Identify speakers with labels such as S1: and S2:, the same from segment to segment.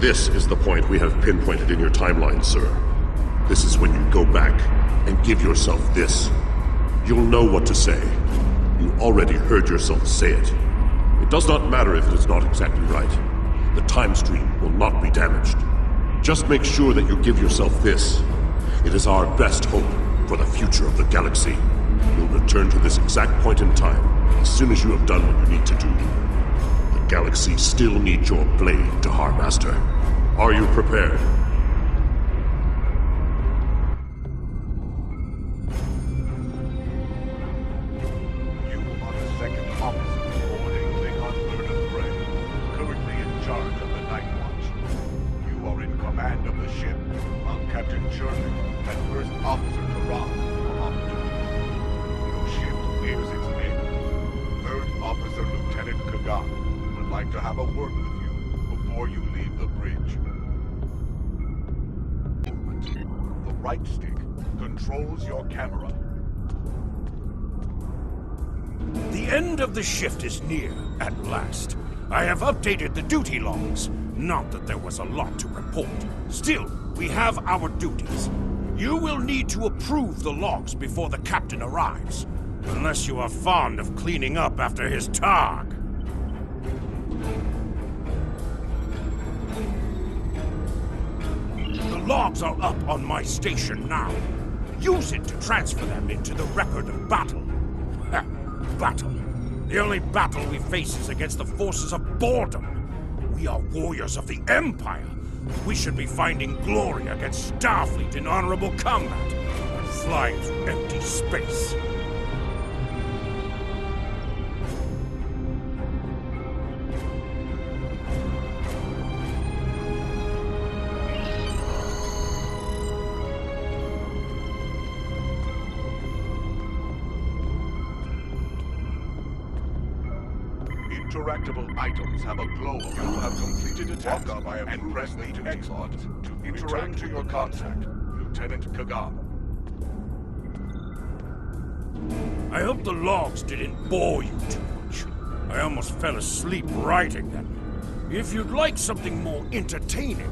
S1: This is the point we have pinpointed in your timeline, sir. This is when you go back and give yourself this. You'll know what to say. You already heard yourself say it. It does not matter if it is not exactly right. The time stream will not be damaged. Just make sure that you give yourself this. It is our best hope for the future of the galaxy. You'll return to this exact point in time as soon as you have done what you need to do. The galaxy still needs your blade to Harmaster. Are you prepared?
S2: You are the second officer aboard a Klingon bird of prey, currently in charge of the Night Watch. You are in command of the ship, while Captain Sherman and First Officer Karan are off duty. Your ship nears its end. Third Officer Lieutenant Kagan would like to have a word with you before you leave the bridge. The right stick controls your camera.
S3: The end of the shift is near, at last. I have updated the duty logs. Not that there was a lot to report. Still, we have our duties. You will need to approve the logs before the captain arrives. Unless you are fond of cleaning up after his targ. The logs are up on my station now. Use it to transfer them into the record of battle. Battle. The only battle we face is against the forces of boredom. We are warriors of the Empire. We should be finding glory against Starfleet in honorable combat, and flying through empty space.
S2: Interactable items have a glow. You have completed a task and press the X button to interact to your contact, Lieutenant Kagan.
S3: I hope the logs didn't bore you too much. I almost fell asleep writing them. If you'd like something more entertaining,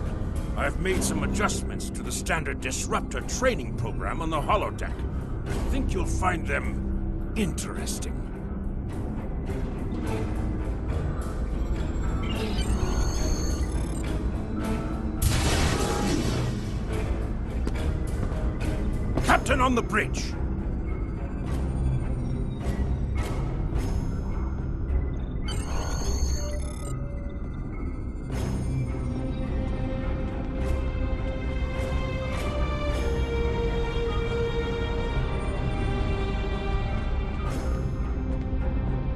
S3: I've made some adjustments to the standard disruptor training program on the holodeck. I think you'll find them interesting. Captain on the bridge!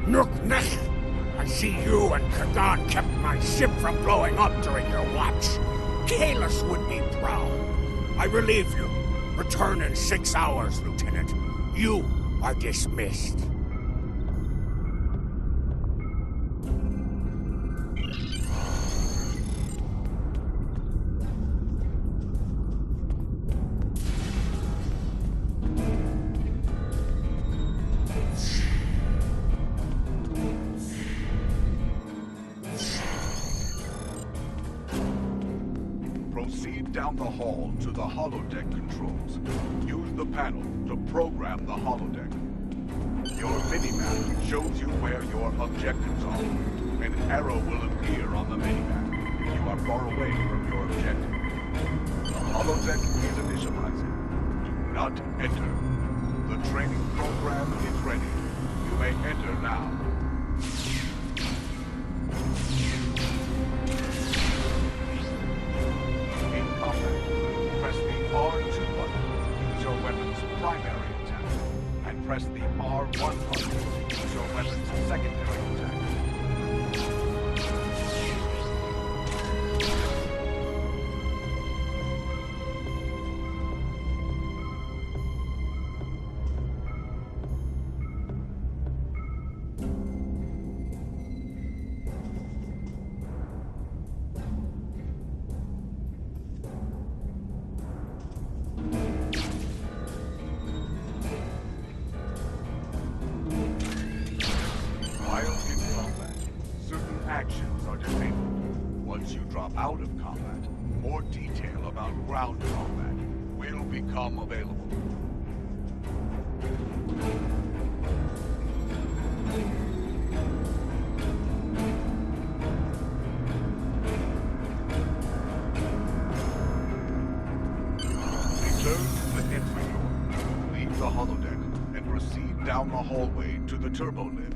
S3: Nook-Nech! I see you and Kagan kept my ship from blowing up during your watch. Kahless would be proud. I relieve you. Return in 6 hours, Lieutenant. You are dismissed.
S2: Proceed down the hall to the holodeck controls. Use the panel to program the holodeck. Your minimap shows you where your objectives are. An arrow will appear on the minimap if you are far away from your objective. The holodeck is initializing. Do not enter. The training program is ready. You may enter now. Primary attack, and press the R1 button to use your weapon's secondary attack. Once you drop out of combat, more detail about ground combat will become available. Return to the entry door. Leave the holodeck and proceed down the hallway to the turbo lift.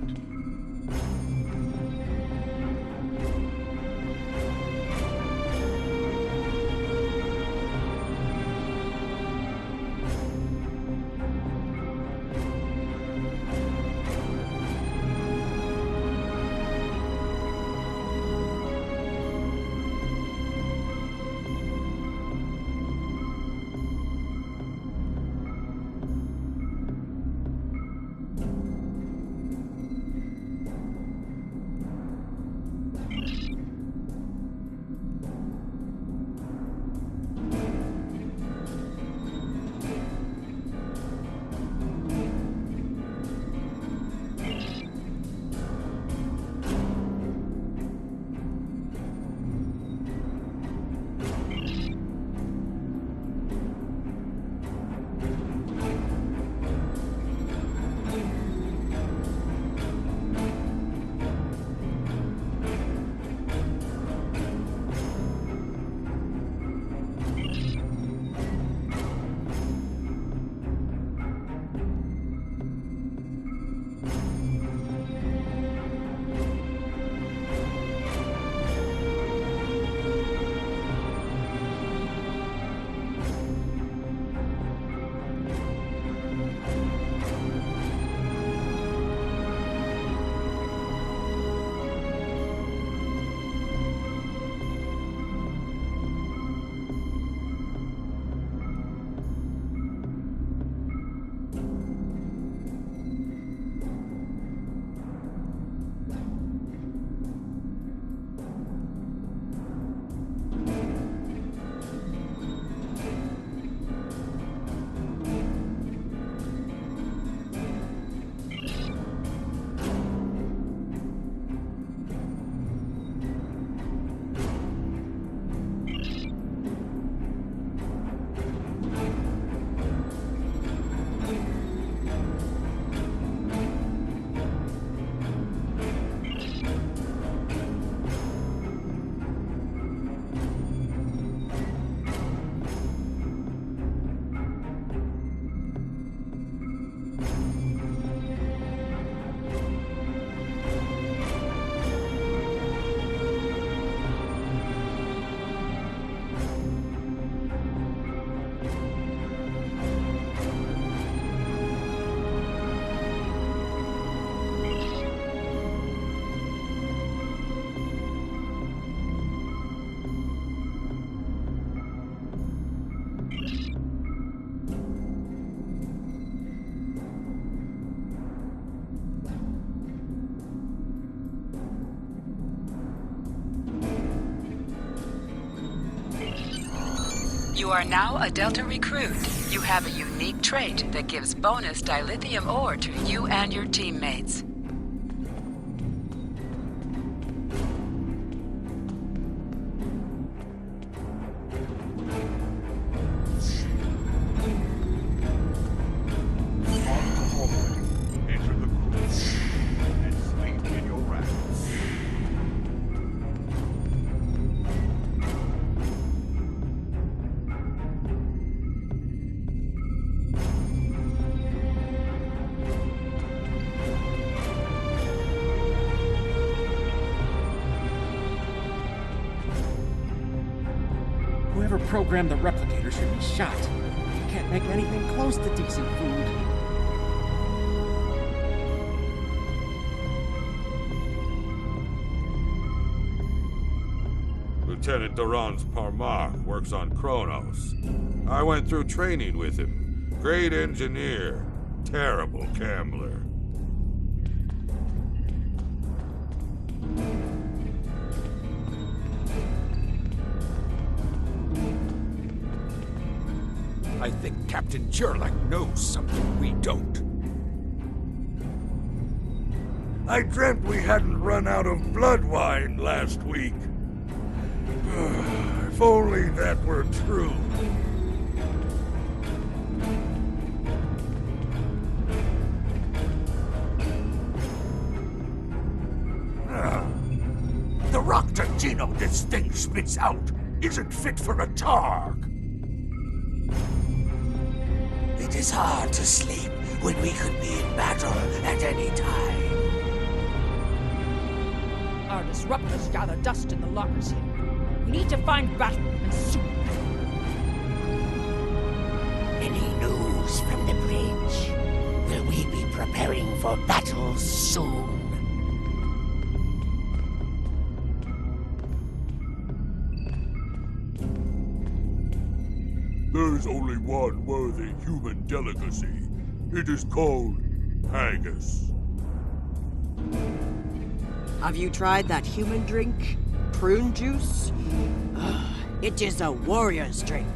S4: You are now a Delta recruit. You have a unique trait that gives bonus dilithium ore to you and your teammates.
S2: Enter the crew and sleep in your rack.
S5: Whoever programmed the replicator should be shot. Can't make anything close to decent food.
S3: Lieutenant Durance Parmar works on Kronos. I went through training with him. Great engineer, terrible gambler.
S6: I think Captain Gerlach knows something we don't.
S3: I dreamt we hadn't run out of blood wine last week. If only that were true. The Rocta genome this thing spits out isn't fit for a Targ.
S7: It is hard to sleep when we could be in battle at any time.
S8: Our disruptors gather dust in the lockers here. We need to find battle, and soon.
S7: Any news from the bridge? Will we be preparing for battle soon?
S3: There is only one worthy human delicacy. It is called haggis.
S9: Have you tried that human drink? Prune juice? It is a warrior's drink.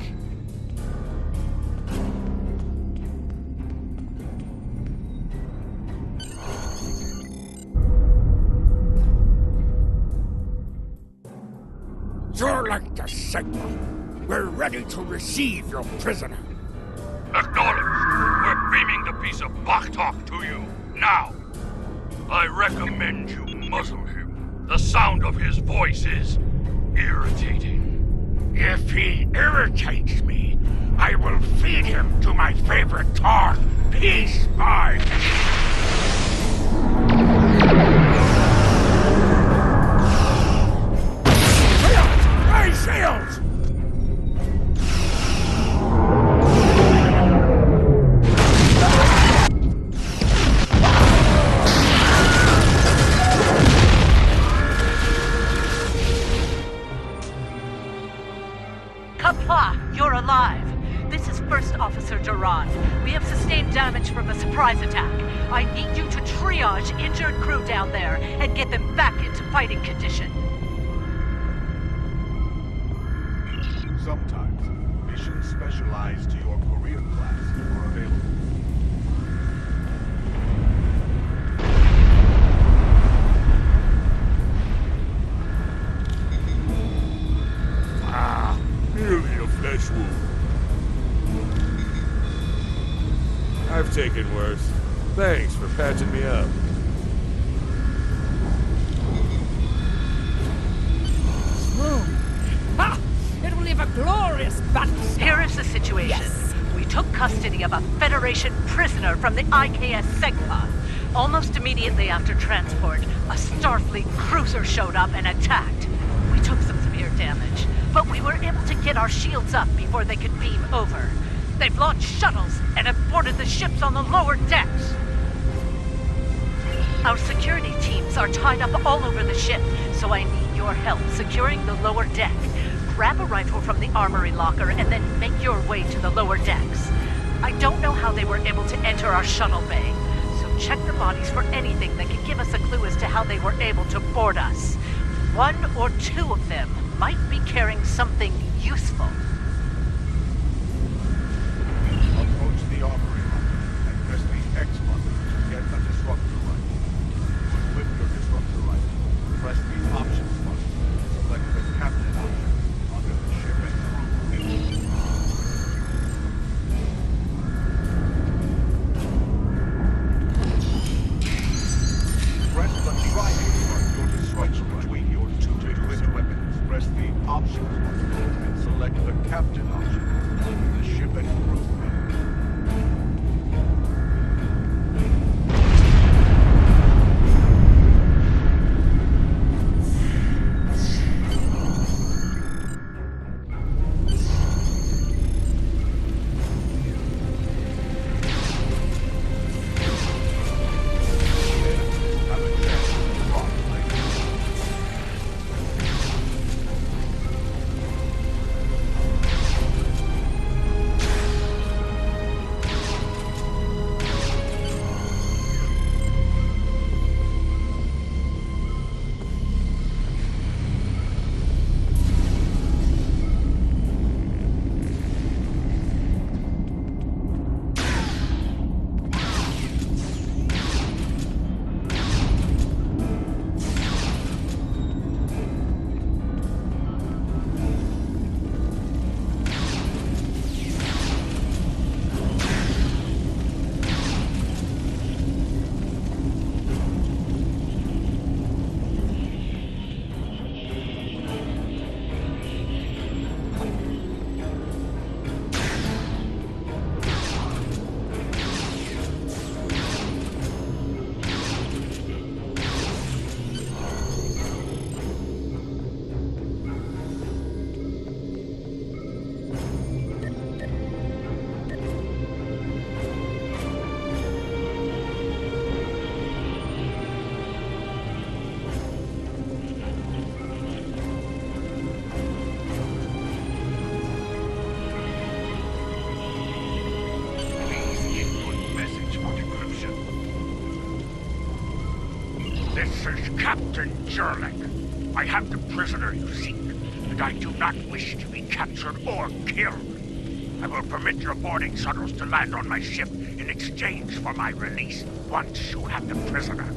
S3: You're like the Sigma. We're ready to receive your prisoner.
S10: Acknowledged. We're beaming the piece of Bachtalk to you, now. I recommend you muzzle him. The sound of his voice is irritating.
S3: If he irritates me, I will feed him to my favorite Targ, piece by Shields! Raise shields!
S11: You're alive. This is First Officer Duran. We have sustained damage from a surprise attack. I need you to triage injured crew down there and get them back into fighting condition.
S2: Sometimes, missions specialized to your career class are available.
S3: Merely a flesh wound. I've taken worse. Thanks for patching me up.
S8: Smooth. Ha! It will leave a glorious battle scar.
S11: Here is the situation.
S8: Yes.
S11: We took custody of a Federation prisoner from the IKS Segpa. Almost immediately after transport, a Starfleet cruiser showed up and attacked. We took some severe damage, but we were able to get our shields up before they could beam over. They've launched shuttles and have boarded the ships on the lower decks. Our security teams are tied up all over the ship, so I need your help securing the lower deck. Grab a rifle from the armory locker and then make your way to the lower decks. I don't know how they were able to enter our shuttle bay, so check the bodies for anything that can give us a clue as to how they were able to board us. One or two of them might be carrying something useful.
S2: Approach the armory room and press the X button to get a disruptor rifle. To equip your disruptor rifle, press the options button. Select the captain option under the ship and crew. Press the triangle button to switch between your two equipped weapons. Press the options button and select the captain option under the ship and crew.
S10: Captain Jurlik. I have the prisoner you seek, and I do not wish to be captured or killed. I will permit your boarding shuttles to land on my ship in exchange for my release once you have the prisoner.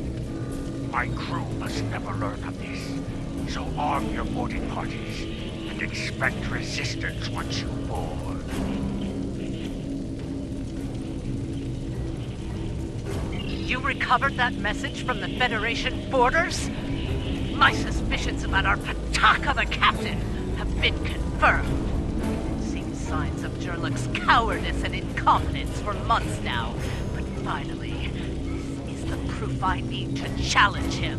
S10: My crew must never learn of this, so arm your boarding parties and expect resistance once you board.
S11: You recovered that message from the Federation borders? My suspicions about our Pataka the Captain have been confirmed. Seems signs of Jurlik's cowardice and incompetence for months now. But finally, this is the proof I need to challenge him.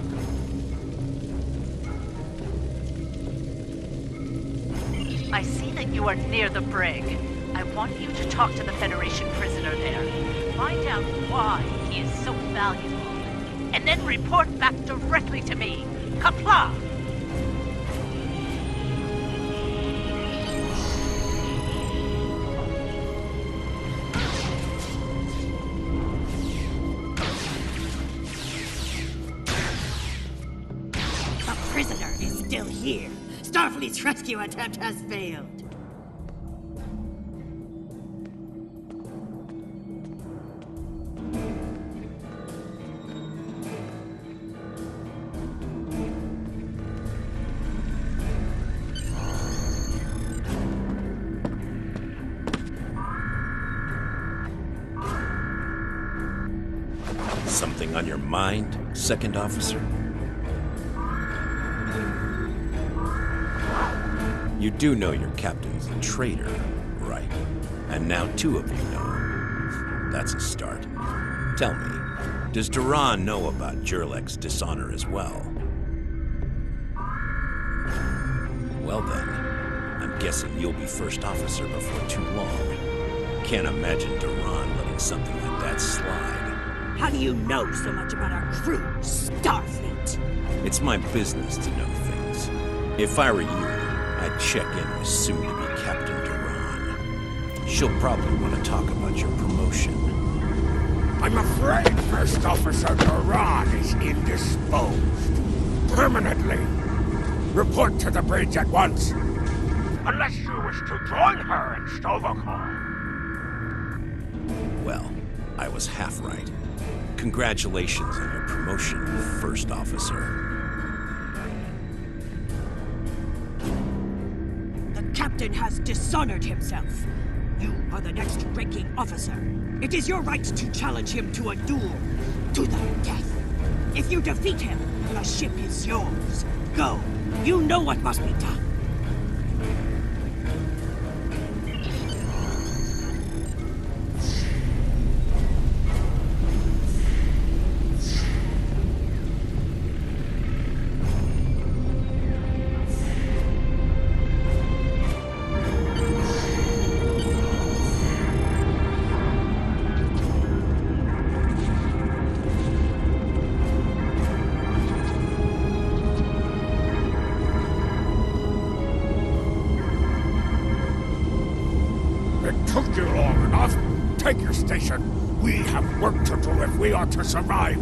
S11: I see that you are near the brig. I want you to talk to the Federation prisoner there. Find out why he is so valuable. And then report back directly to me. Kapla!
S9: The prisoner is still here. Starfleet's rescue attempt has failed.
S3: Something on your mind, Second Officer? You do know your captain's a traitor, right? And now two of you know. That's a start. Tell me, does Duran know about Jurlik's dishonor as well? Well then, I'm guessing you'll be first officer before too long. Can't imagine Duran letting something like that slide.
S9: How do you know so much about our crew, Starfleet?
S3: It's my business to know things. If I were you, I'd check in with soon-to-be Captain Duran. She'll probably want to talk about your promotion.
S6: I'm afraid First Officer Duran is indisposed. Permanently. Report to the bridge at once.
S10: Unless you wish to join her in Stovacol.
S3: Well, I was half right. Congratulations on your promotion, First Officer.
S9: The captain has dishonored himself. You are the next ranking officer. It is your right to challenge him to a duel, to the death. If you defeat him, the ship is yours. Go. You know what must be done.
S6: Took you long enough. Take your station. We have work to do if we are to survive.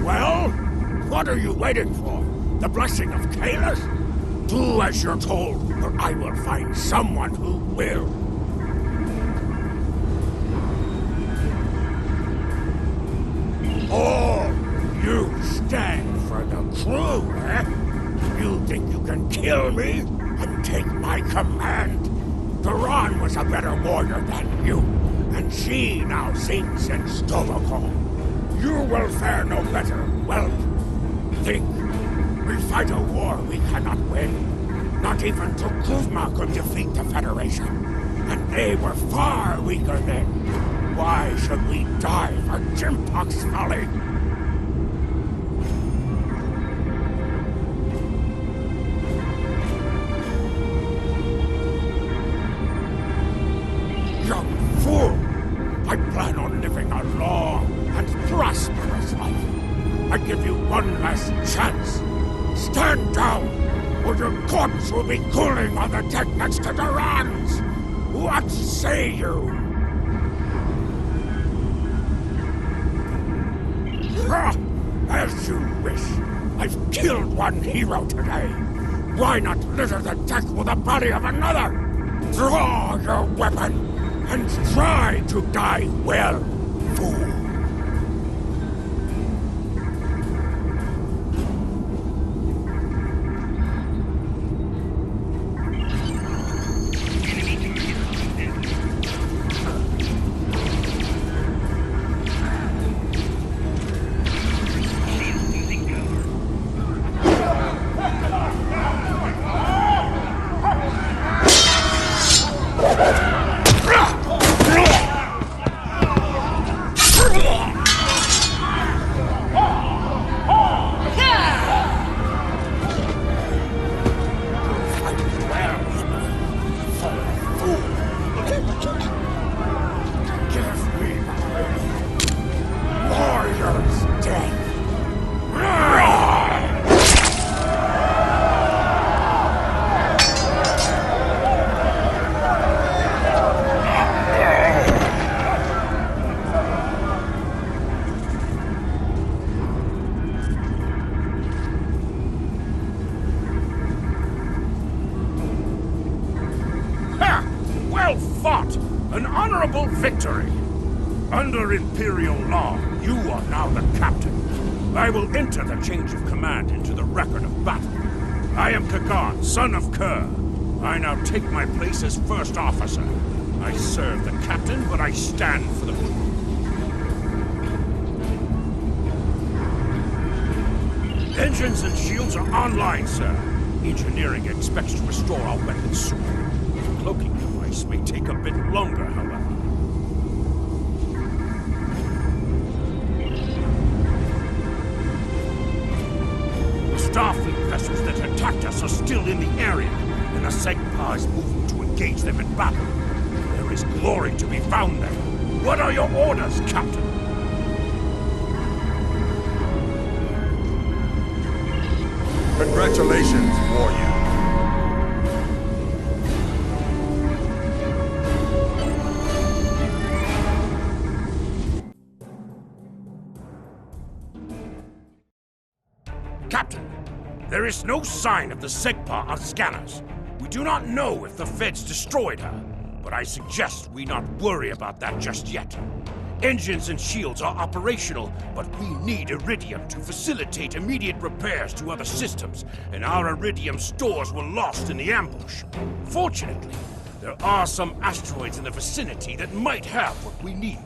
S6: Well, what are you waiting for? The blessing of Kalis? Do as you're told, or I will find someone who will. Oh, you stand for the crew, eh? You think you can kill me and take my command? Duran was a better warrior than you, and she now sings in Stovacol. You will fare no better. Well, think. We fight a war we cannot win. Not even Tukuzma could defeat the Federation, and they were far weaker then. Why should we die for Jimpok's folly? I plan on living a long and prosperous life. I give you one last chance. Stand down, or your corpse will be cooling on the deck next to Duran's. What say you? As you wish. I've killed one hero today. Why not litter the deck with the body of another? Draw your weapon and try to die well, fool.
S3: Well fought! An honorable victory! Under Imperial law, you are now the captain. I will enter the change of command into the record of battle. I am Kagan, son of Kerr. I now take my place as first officer. I serve the captain, but I stand for the crew. Engines and shields are online, sir. Engineering expects to restore our weapons soon. The cloaking device may take a bit longer, however. The Starfleet vessels that attacked us are still in the area, and the Segpa is moving to engage them in battle. There is glory to be found there. What are your orders, Captain?
S12: Congratulations, warrior.
S3: Captain, there is no sign of the Segpa on scanners. We do not know if the Feds destroyed her, but I suggest we not worry about that just yet. Engines and shields are operational, but we need Iridium to facilitate immediate repairs to other systems, and our Iridium stores were lost in the ambush. Fortunately, there are some asteroids in the vicinity that might have what we need.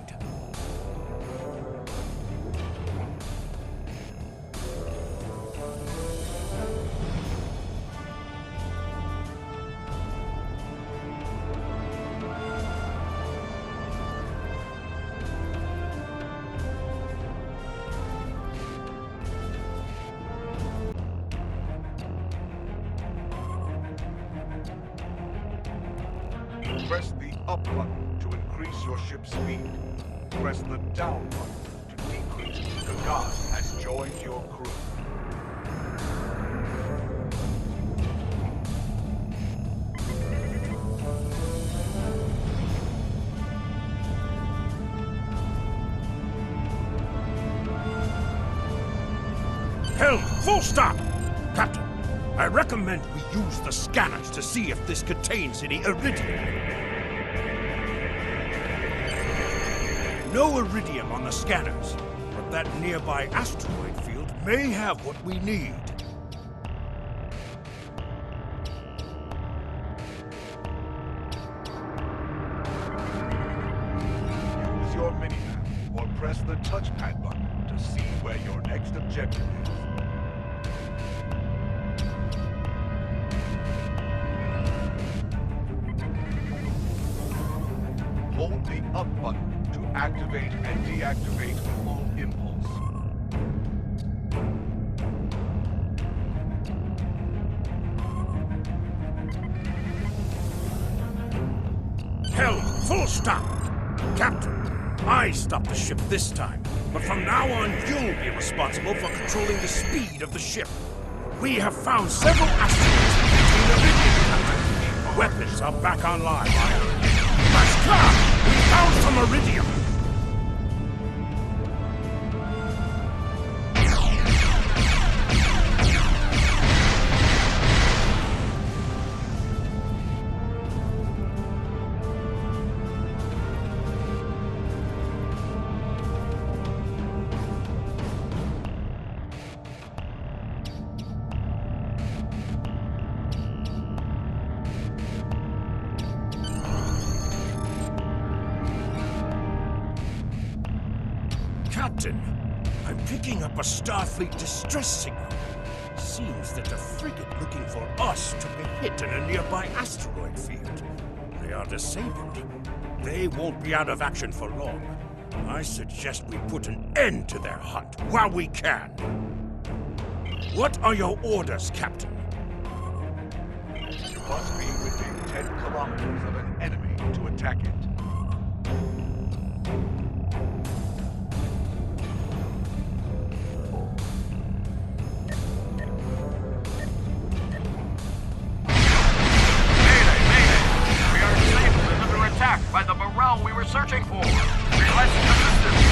S2: Press the up button to increase your ship's speed. Press the down button to decrease. The god has joined your crew.
S3: Helm, full stop! Captain, I recommend we use the scanners to see if this contains any Iridium. No Iridium on the scanners, but that nearby asteroid field may have what we need.
S2: Use your minimap or press the touchpad button to see where your next objective is. Hold the up button to activate and deactivate full impulse.
S3: Helm, full stop! Captain, I stopped the ship this time, but from now on you'll be responsible for controlling the speed of the ship. We have found several asteroids between Iridium, Captain. Weapons are back online. Master! We found some Iridium! Captain, I'm picking up a Starfleet distress signal. Seems that a frigate looking for us took a hit in a nearby asteroid field. They are disabled. They won't be out of action for long. I suggest we put an end to their hunt while we can. What are your orders, Captain?
S2: You must be within 10 kilometers of an enemy to attack it.
S10: By the morale we were searching for. Request assistance.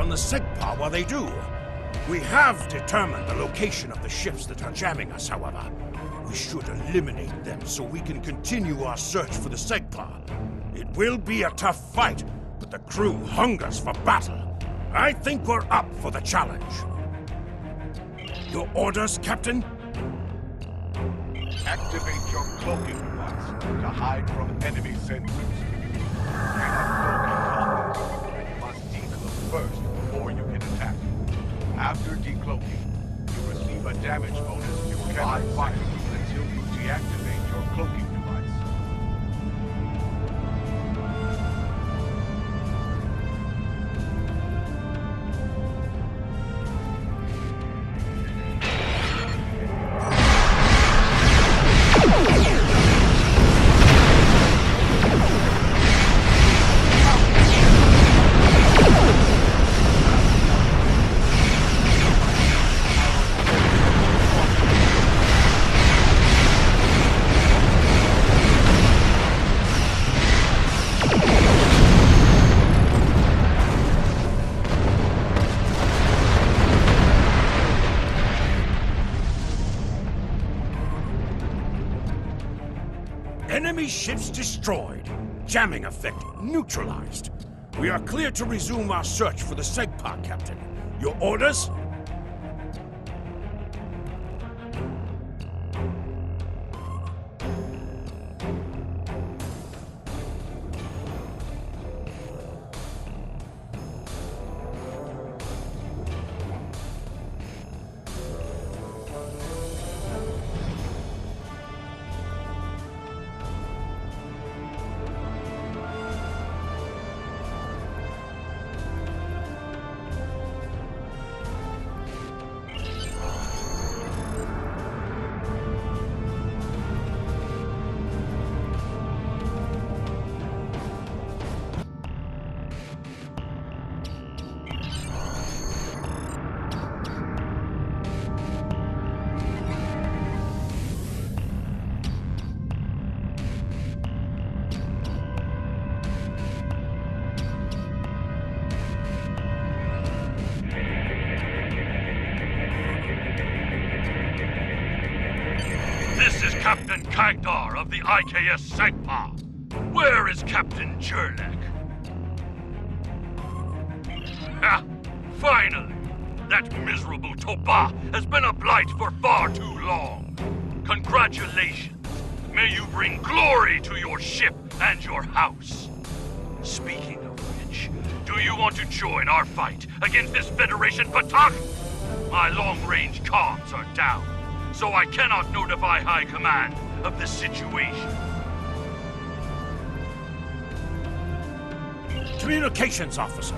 S3: The SEGPA while they do. We have determined the location of the ships that are jamming us, however. We should eliminate them so we can continue our search for the SEGPA. It will be a tough fight, but the crew hungers for battle. I think we're up for the challenge. Your orders, Captain?
S2: Activate your cloaking device to hide from enemy sensors. You have cloaking combat. You must decloak first before you can attack. After decloaking, you receive a damage bonus. You cannot fire until you deactivate your cloaking device.
S3: Enemy ships destroyed. Jamming effect neutralized. We are clear to resume our search for the SEGPA, Captain. Your orders?
S10: This is Captain Kagdar of the IKS SEGPA. Where is Captain Jurlek? Ha! Finally! That miserable Toba has been a blight for far too long. Congratulations! May you bring glory to your ship and your house. Speaking of which, do you want to join our fight against this Federation Batak? My long-range comms are down, so I cannot notify High Command of the situation.
S3: Communications officer,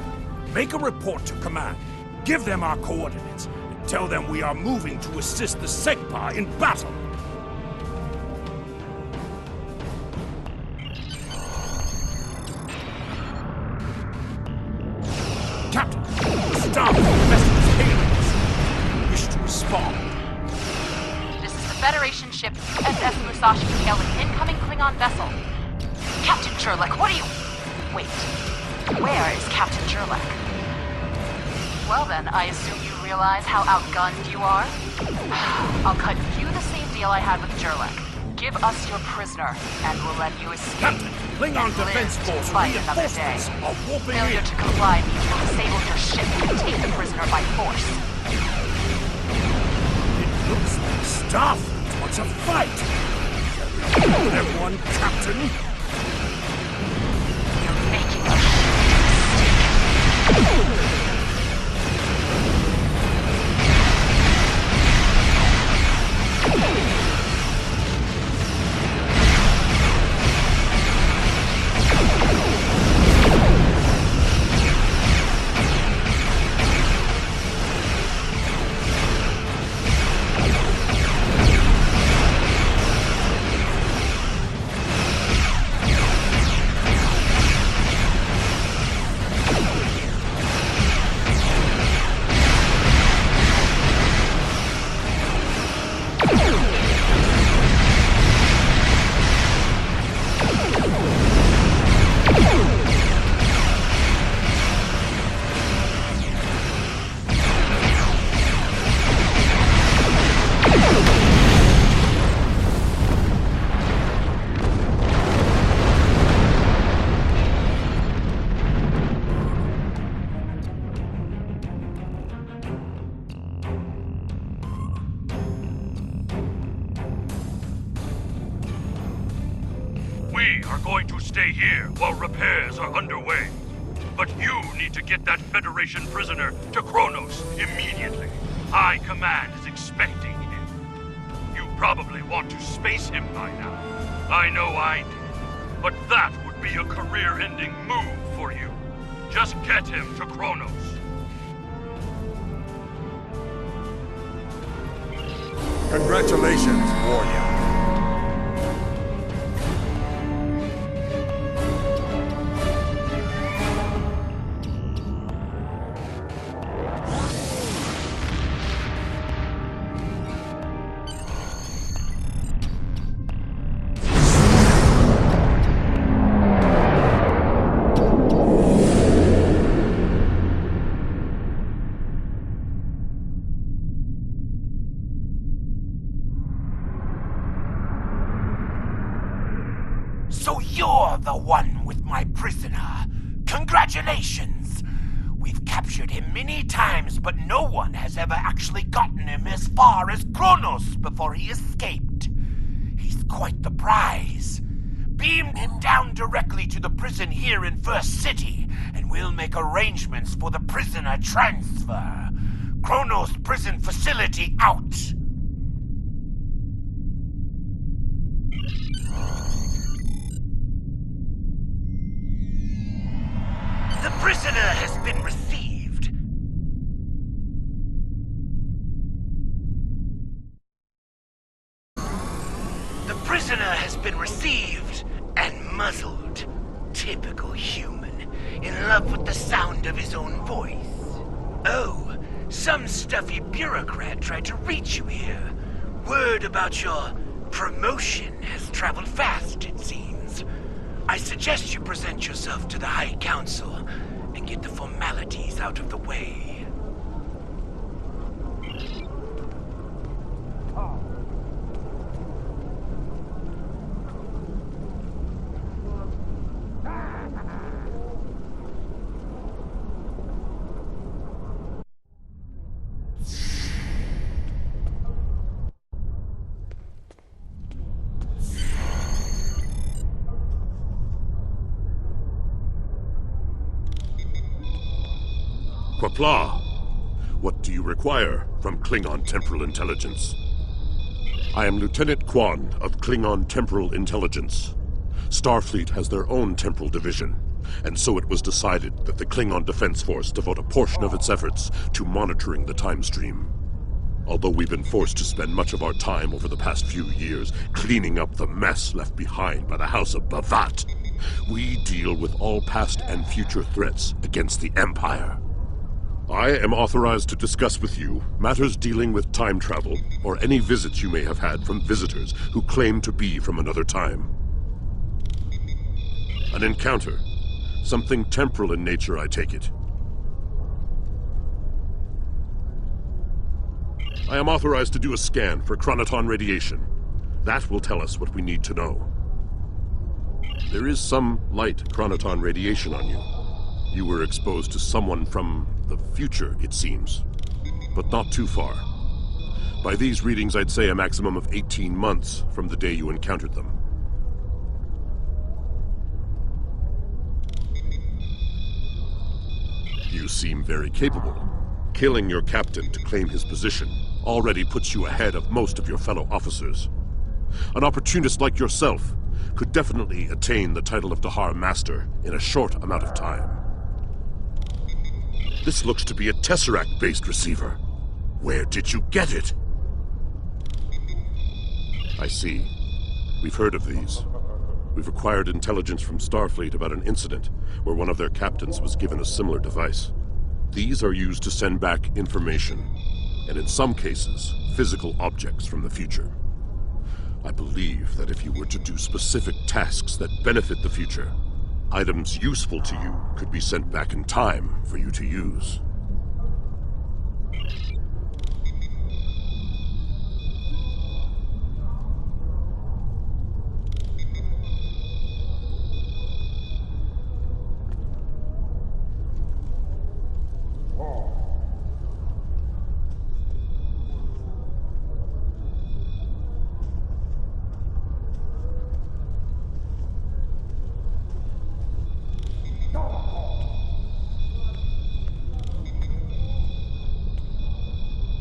S3: make a report to command. Give them our coordinates, and tell them we are moving to assist the SEGPA in battle. Captain, the Starfleet vessel's hailing us. Wish to respond.
S11: This is the Federation ship SS Musashi hailing incoming Klingon vessel. Captain Sherlock, what are you... Wait. Where is Captain Gerlach? Well then, I assume you realize how outgunned you are? I'll cut you the same deal I had with Gerlach. Give us your prisoner, and we'll let you escape.
S3: Captain, Klingon Defense Force
S11: fight another day.
S3: reinforcements are whooping
S11: Failure
S3: in.
S11: to comply means we'll disable your ship and take the prisoner by force.
S3: It looks like Starfleet wants a fight. Shall we kill everyone, Captain?
S11: You're making a huge mistake.
S10: We are going to stay here while repairs are underway. But you need to get that Federation prisoner to Kronos immediately. High Command is expecting him. You probably want to space him by now. I know I did. But that would be a career-ending move for you. Just get him to Kronos.
S6: Congratulations, warrior.
S7: So you're the one with my prisoner. Congratulations! We've captured him many times, but no one has ever actually gotten him as far as Kronos before he escaped. He's quite the prize. Beam him down directly to the prison here in First City, and we'll make arrangements for the prisoner transfer. Kronos prison facility out. The prisoner has been received. The prisoner has been received and muzzled. Typical human, in love with the sound of his own voice. Oh, some stuffy bureaucrat tried to reach you here. Word about your promotion has traveled fast, it seems. I suggest you present yourself to the High Council and get the formalities out of the way.
S1: Qapla', what do you require from Klingon Temporal Intelligence? I am Lieutenant Quan of Klingon Temporal Intelligence. Starfleet has their own temporal division, and so it was decided that the Klingon Defense Force devote a portion of its efforts to monitoring the time stream. Although we've been forced to spend much of our time over the past few years cleaning up the mess left behind by the House of Bavat, we deal with all past and future threats against the Empire. I am authorized to discuss with you matters dealing with time travel or any visits you may have had from visitors who claim to be from another time. An encounter, Something temporal in nature, I take it. I am authorized to do a scan for chronoton radiation. That will tell us what we need to know. There is some light chronoton radiation on you. You were exposed to someone from the future, it seems. But not too far. By these readings, I'd say a maximum of 18 months from the day you encountered them. You seem very capable. Killing your captain to claim his position already puts you ahead of most of your fellow officers. An opportunist like yourself could definitely attain the title of Dahar Master in a short amount of time. This looks to be a Tesseract-based receiver. Where did you get it? I see. We've heard of these. We've acquired intelligence from Starfleet about an incident where one of their captains was given a similar device. These are used to send back information, and in some cases, physical objects from the future. I believe that if you were to do specific tasks that benefit the future, items useful to you could be sent back in time for you to use.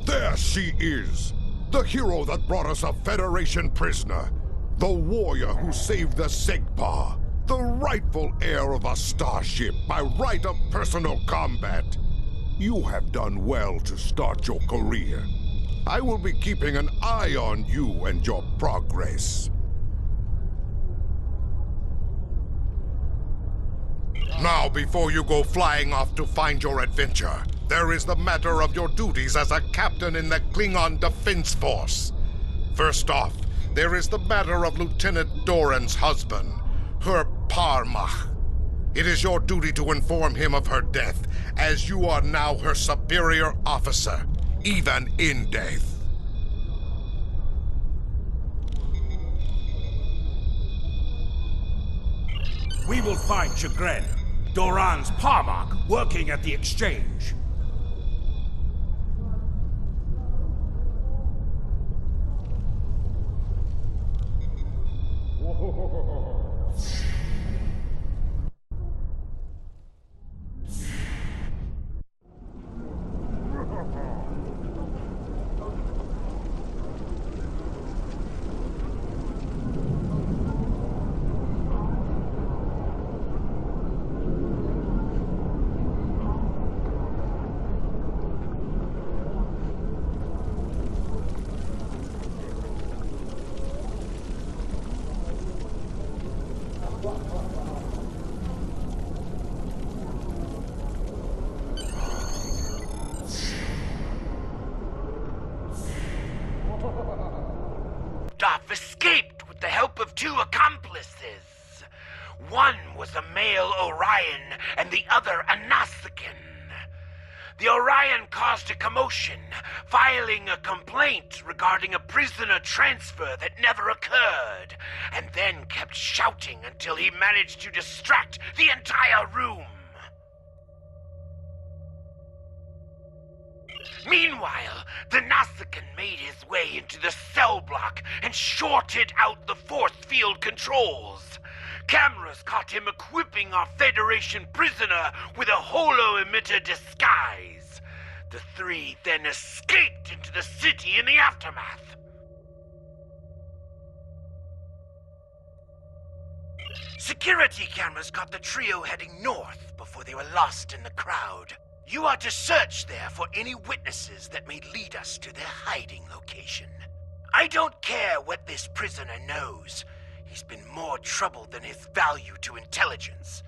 S6: There she is! The hero that brought us a Federation prisoner. The warrior who saved the Segpa. The rightful heir of a starship by right of personal combat. You have done well to start your career. I will be keeping an eye on you and your progress. Now, before you go flying off to find your adventure, there is the matter of your duties as a captain in the Klingon Defense Force. First off, there is the matter of Lieutenant Doran's husband, her Parmach. It is your duty to inform him of her death, as you are now her superior officer, even in death.
S3: We will find Chagrin, Doran's Parmach, working at the exchange.
S7: Darth escaped with the help of two accomplices. One was a male Orion and the other a Nausicaan. The Orion caused a commotion, filing a complaint regarding a prisoner transfer that never occurred, and then kept shouting until he managed to distract the entire room. Meanwhile, the Nausicaan made his way into the cell block and shorted out the force field controls. Cameras caught him equipping our Federation prisoner with a holo-emitter disguise. The three then escaped into the city in the aftermath. Security cameras caught the trio heading north before they were lost in the crowd. You are to search there for any witnesses that may lead us to their hiding location. I don't care what this prisoner knows. He's been more trouble than his value to intelligence.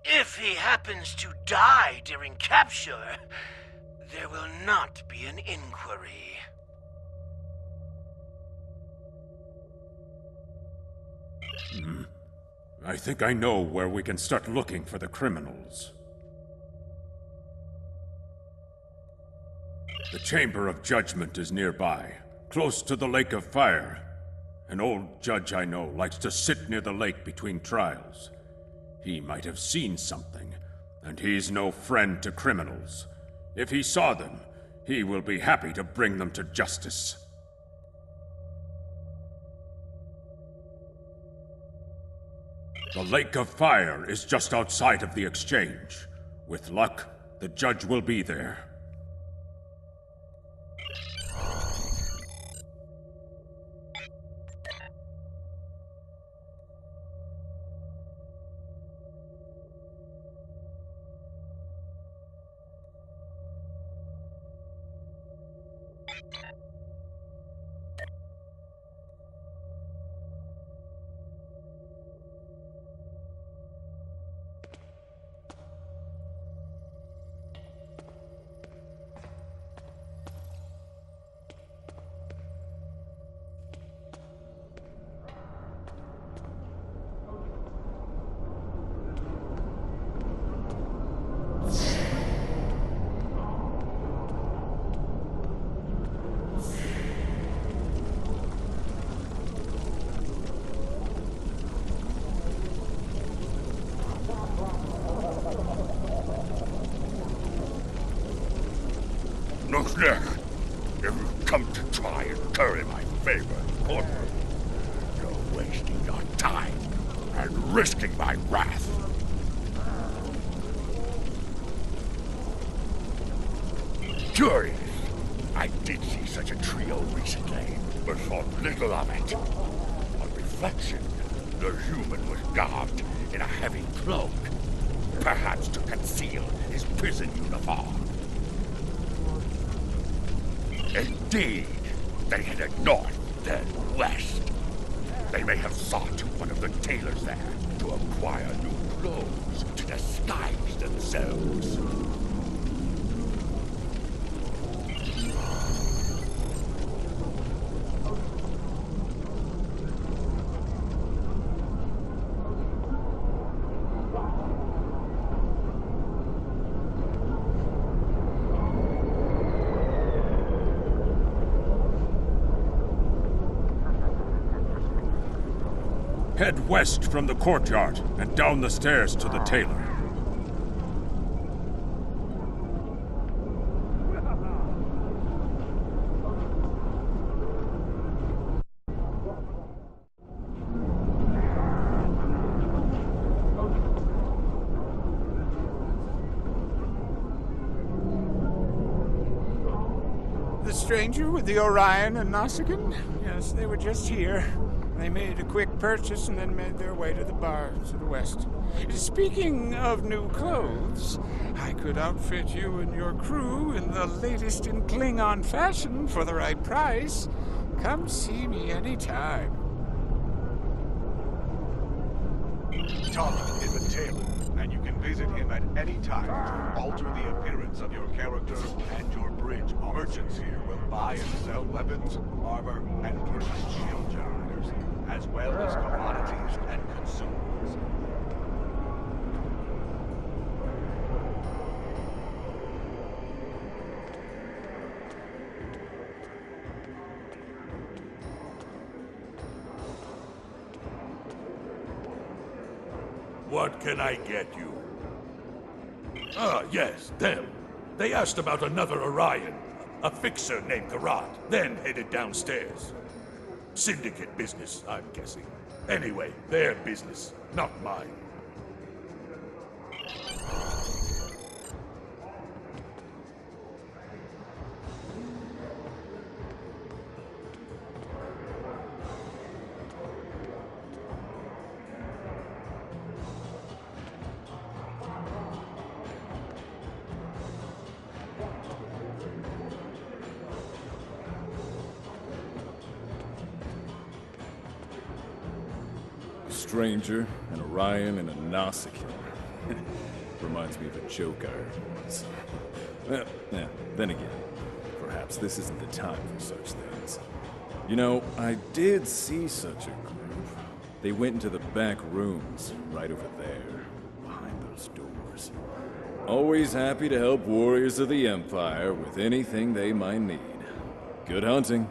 S7: If he happens to die during capture, there will not be an inquiry.
S3: I think I know where we can start looking for the criminals. The Chamber of Judgment is nearby, close to the Lake of Fire. An old judge I know likes to sit near the lake between trials. He might have seen something, and he's no friend to criminals. If he saw them, he will be happy to bring them to justice. The Lake of Fire is just outside of the exchange. With luck, the judge will be there.
S10: Looks like you've come to try and curry my favor, Corporal. You're wasting your time and risking my wrath. Curious. I did see such a trio recently, but thought little of it. On reflection, the human was garbed in a heavy cloak, perhaps to conceal his prison uniform. Indeed, they headed north, then west. They may have sought one of the tailors there to acquire new clothes to disguise themselves.
S3: Head west from the courtyard and down the stairs to the tailor.
S12: The stranger with the Orion and Nausicaan? Yes, they were just here. They made a quick purchase and then made their way to the bar to the west. Speaking of new clothes, I could outfit you and your crew in the latest in Klingon fashion for the right price. Come see me anytime.
S2: Tom is a tailor, and you can visit him at any time to alter the appearance of your character and your bridge. Merchants here will buy and sell weapons, armor, and personal shield generators, as well as commodities and consumables.
S10: What can I get you? Ah, yes, them. They asked about another Orion, a fixer named Garat, then headed downstairs. Syndicate business, I'm guessing. Anyway, their business, not mine.
S13: Stranger, an Orion, and a Nausicaan. Reminds me of a joke I heard once. Well, yeah, then again, perhaps this isn't the time for such things. You know, I did see such a group, They went into the back rooms, right over there, behind those doors. Always happy to help warriors of the Empire with anything they might need. Good hunting.